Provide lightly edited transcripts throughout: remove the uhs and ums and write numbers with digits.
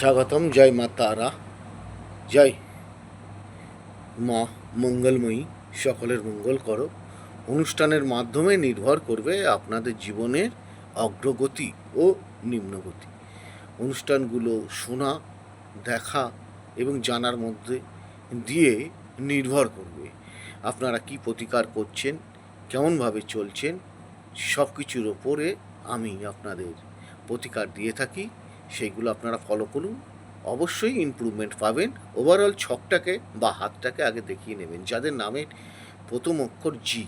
স্বাগতম। জয় মা তারা, জয় মা মঙ্গলময়ী, সকলের মঙ্গল করো। অনুষ্ঠানের মাধ্যমে নির্ভর করবে আপনাদের জীবনের অগ্রগতি ও নিম্নগতি। অনুষ্ঠানগুলো শোনা, দেখা এবং জানার মধ্যে দিয়ে নির্ভর করবে আপনারা কি প্রতিকার করছেন, কেমনভাবে চলছেন, সব কিছুর ওপরে আমি আপনাদের প্রতিকার দিয়ে থাকি। সেইগুলো আপনারা ফলো করুন, অবশ্যই ইমপ্রুভমেন্ট পাবেন। ওভারঅল ছকটাকে বা হাতটাকে আগে দেখিয়ে নেবেন। যাদের নামের প্রথম অক্ষর জি,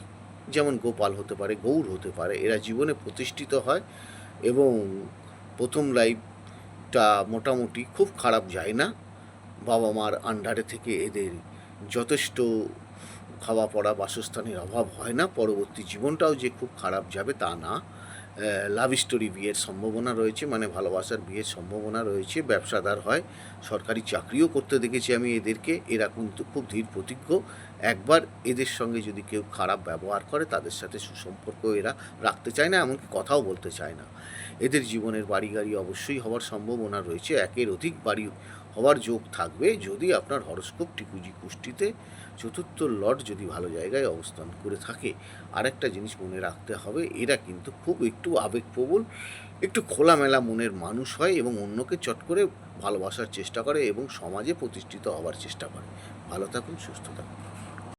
যেমন গোপাল হতে পারে, গৌর হতে পারে, এরা জীবনে প্রতিষ্ঠিত হয় এবং প্রথম লাইফটা মোটামুটি খুব খারাপ যায় না। বাবা মার আন্ডারে থেকে এদের যথেষ্ট খাওয়া পড়া বাসস্থানের অভাব হয় না। পরবর্তী জীবনটাও যে খুব খারাপ যাবে তা না। লাভ স্টোরি বিয়ের সম্ভাবনা রয়েছে, মানে ভালোবাসার বিয়ের সম্ভাবনা রয়েছে। ব্যবসাদার হয়, সরকারি চাকরিও করতে দেখেছি আমি এদেরকে। এরা কিন্তু খুব ধীর প্রতিজ্ঞ। একবার এদের সঙ্গে যদি কেউ খারাপ ব্যবহার করে তাদের সাথে সুসম্পর্ক এরা রাখতে চায় না, এমনকি কথাও বলতে চায় না। এদের জীবনের বাড়ি গাড়ি অবশ্যই হওয়ার সম্ভাবনা রয়েছে, একের অধিক বাড়ি হওয়ার যোগ থাকবে যদি আপনার হরস্কোপ টিকুজি কুষ্টিতে চতুর্থ লর্ড যদি ভালো জায়গায় অবস্থান করে থাকে। আরেকটা জিনিস মনে রাখতে হবে, এরা কিন্তু খুব একটু আবেগপ্রবল, একটু খোলামেলা মনের মানুষ হয় এবং অন্যকে চট করে ভালোবাসার চেষ্টা করে এবং সমাজে প্রতিষ্ঠিত হওয়ার চেষ্টা করে। ভালো থাকুন, সুস্থ থাকুন।